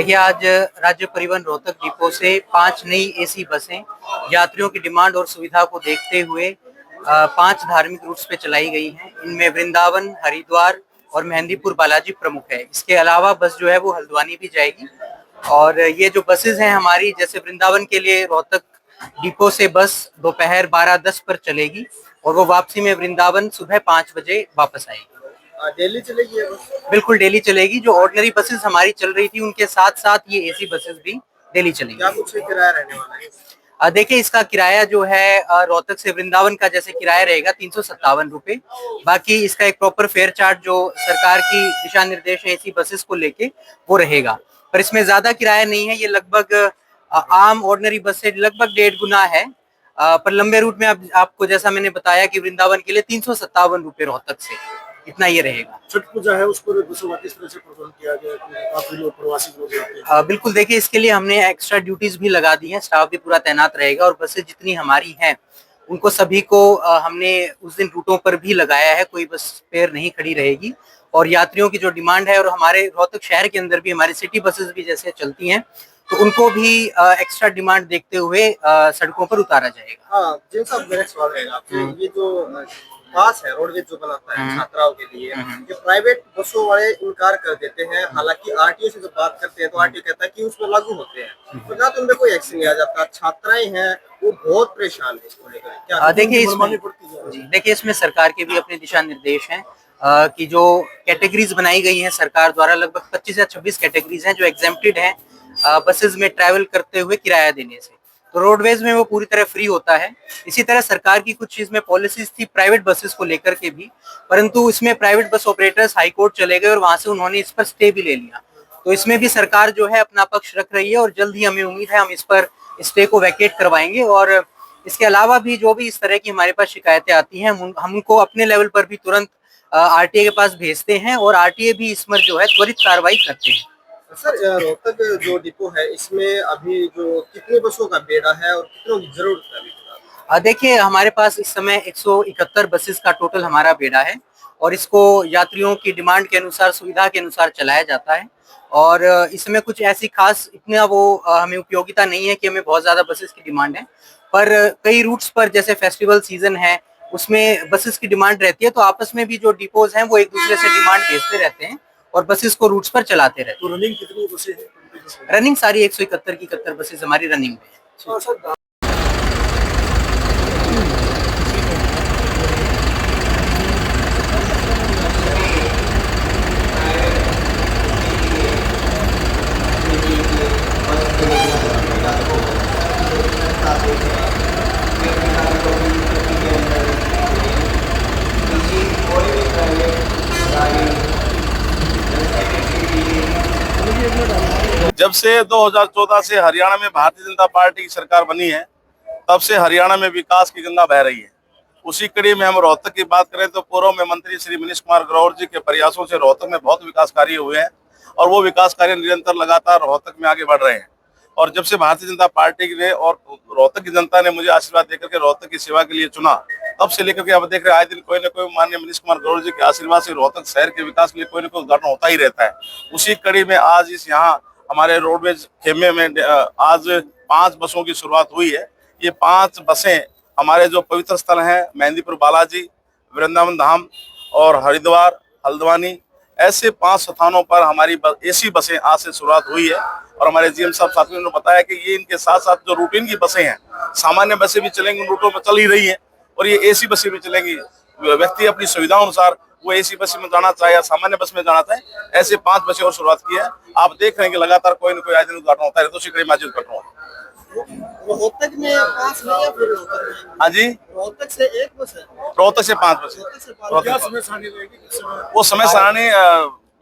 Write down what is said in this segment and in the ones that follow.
देखिए, आज राज्य परिवहन रोहतक डिपो से 5 नई एसी बसें यात्रियों की डिमांड और सुविधा को देखते हुए 5 धार्मिक रूट्स पे चलाई गई हैं। इनमें वृंदावन, हरिद्वार और मेहंदीपुर बालाजी प्रमुख है। इसके अलावा बस जो है वो हल्द्वानी भी जाएगी। और ये जो बसेस हैं हमारी, जैसे वृंदावन के लिए रोहतक डिपो से बस दोपहर 12:10 पर चलेगी और वो वापसी में वृंदावन सुबह 5 बजे वापस आएगी। डेली चलेगी ये बस? बिल्कुल डेली चलेगी। जो ऑर्डिनरी बसेस हमारी चल रही थी उनके साथ साथ ये एसी बसेस भी डेली चलेंगी। क्या कुछ किराया रहने वाला है? देखिए, इसका किराया जो है रोहतक से वृंदावन का जैसे किराया रहेगा 357 रुपए। बाकी इसका एक प्रॉपर फेयर चार्ट जो सरकार की दिशा निर्देश है एसी बसेस को लेके वो रहेगा, पर इसमें ज्यादा किराया नहीं है। ये लगभग आम ऑर्डिनरी बस से लगभग 1.5 गुना है। पर लंबे रूट में आपको जैसा मैंने बताया कि वृंदावन के लिए 357 रुपए रोहतक से, इतना ये रहेगा। छठ पूजा है, उस पर किस तरह से प्रबंध किया गया? काफी लोग प्रवासी लोग आते हैं। बिल्कुल, देखिए इसके लिए हमने एक्स्ट्रा ड्यूटीज भी लगा दी हैं। स्टाफ भी पूरा तैनात रहेगा और बसें जितनी हमारी हैं उनको सभी को हमने उस दिन रूटों पर भी लगाया है। कोई बस स्पेयर नहीं खड़ी रहेगी। और यात्रियों की जो डिमांड है, और हमारे रोहतक शहर के अंदर भी हमारी सिटी बसेस भी जैसे चलती हैं, तो उनको भी एक्स्ट्रा डिमांड देखते हुए सड़कों पर उतारा जाएगा। हाँ, जिन सब मेरा सवाल रहेगा, ये जो पास है रोडवेज जो बनाता है छात्राओं के लिए, ये प्राइवेट बसों वाले इनकार कर देते हैं। हालांकि आरटीओ से जब बात करते हैं तो आरटीओ कहता है कि उसमें लागू होते हैं, तो ना तो उनमें कोई एक्शन लिया जाता। छात्राएं हैं वो बहुत परेशान है इसको लेकर। क्या देखिए इसमें सरकार के भी अपने दिशा निर्देश हैं कि जो कैटेगरीज बनाई गई हैं सरकार द्वारा, लगभग 25 या 26 कैटेगरीज हैं जो एग्जेम्प्टेड हैं बसेस में ट्रैवल करते हुए किराया देने से। तो रोडवेज में वो पूरी तरह फ्री होता है। इसी तरह सरकार की कुछ चीज में पॉलिसीज थी प्राइवेट बसेस को लेकर के भी, परंतु इसमें private bus operators high court चले गए और वहां से उन्होंने इस पर स्टे भी ले लिया। तो इसमें भी सरकार जो है अपना पक्ष रख रही है और जल्द ही हमें उम्मीद है हम इस पर स्टे को वैकेट करवाएंगे। और इसके अलावा भी जो भी इस तरह की हमारे पास शिकायतें आती हैं हम उनको अपने लेवल पर भी तुरंत आरटीए के पास भेजते हैं और आरटीए भी इस पर जो है त्वरित कार्रवाई करते हैं। सर, रोहतक जो डिपो है इसमें अभी जो कितनी बसों का बेड़ा है और कितनों की जरूरत है? देखिए, हमारे पास इस समय 171 बसेस का टोटल हमारा बेड़ा है और इसको यात्रियों की डिमांड के अनुसार, सुविधा के अनुसार चलाया जाता है। और इसमें कुछ ऐसी खास इतना वो हमें उपयोगिता नहीं है कि हमें बहुत ज्यादा बसेस की डिमांड है। पर कई रूट्स पर जैसे फेस्टिवल सीजन है उसमें बसेस की डिमांड रहती है, तो आपस में भी जो डिपोज हैं वो एक दूसरे से डिमांड भेजते रहते हैं और बसेस को रूट्स पर चलाते रहते हैं। तो रनिंग कितनी बसें हैं? रनिंग सारी 171 की 71 बसेस हमारी रनिंग में है। जब से 2014 से हरियाणा में भारतीय जनता पार्टी की सरकार बनी है, तब से हरियाणा में विकास की गंगा बह रही है। उसी कड़ी में हम रोहतक की बात करें तो पूर्व में मंत्री श्री मनीष कुमार ग्रोवर जी के प्रयासों से रोहतक में बहुत विकास कार्य हुए हैं और वो विकास कार्य निरंतर लगातार रोहतक में आगे बढ़ रहे हैं। और जब से भारतीय जनता पार्टी ने और रोहतक की जनता ने मुझे आशीर्वाद देकर के रोहतक की सेवा के लिए चुना, तब से लेकर के अब देख रहे हैं आए दिन कोई न कोई माननीय मनीष कुमार ग्रोवर जी के आशीर्वाद से रोहतक शहर के विकास के लिए कोई न कोई उद्घाटन होता ही रहता है। उसी कड़ी में आज इस यहाँ हमारे रोडवेज खेमे में आज 5 बसों की शुरुआत हुई है। ये 5 बसें हमारे जो पवित्र स्थल हैं मेहंदीपुर बालाजी, वृंदावन धाम और हरिद्वार, हल्द्वानी, ऐसे 5 स्थानों पर हमारी एसी बसें आज से शुरुआत हुई है। और हमारे जीएम साहब साथियों ने बताया कि ये इनके साथ साथ जो रूटीन की बसें हैं, सामान्य बसें भी चलेंगी, उन रूटों में चल ही रही हैं और ये एसी बसें भी चलेंगी। व्यक्ति अपनी सुविधा अनुसार वो एसी बस में जाना चाहे या सामान्य बस में जाना चाहे, ऐसे 5 बसें और शुरुआत की है। आप देख रहे हैं कि लगातार कोई न कोई आए दिन उद्घाटन होता है। तो उसी कड़ी में आज उद्घाटन हुआ। रोहतक में 5 नहीं है फिर रोहतक में? हाँ जी, रोहतक से 1 बस है। रोहतक से 5 बसें। क्या समय सारणी रहेगी? वो समय सारणी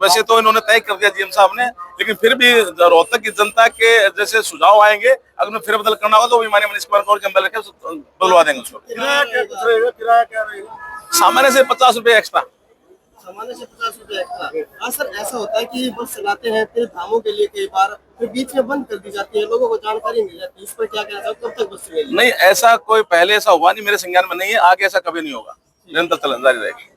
वैसे तो इन्होंने तय कर दिया जीएम साहब ने, लेकिन फिर भी रोहतक की जनता के जैसे सुझाव आएंगे, अगर उन्हें फिर बदल करना होगा तो भी माननीय मनीष कुमार ग्रोवर जी बदलवा देंगे उसको। किराया क्या रहेगा? सामान्य से 50 रुपए एक्स्ट्रा। सामान्य से 50 रुपए एक्स्ट्रा। हाँ सर, ऐसा होता है कि बस चलाते हैं तीर्थ धामों के लिए, कई बार फिर बीच में बंद कर दी जाती है, लोगों को जानकारी मिल जाती है। इस पर क्या कहना है, कब तक बस चलेगी? नहीं, ऐसा कोई पहले ऐसा हुआ नहीं, मेरे संज्ञान में नहीं है, आगे ऐसा कभी नहीं होगा, निरंतर चलन जारी रहेगी।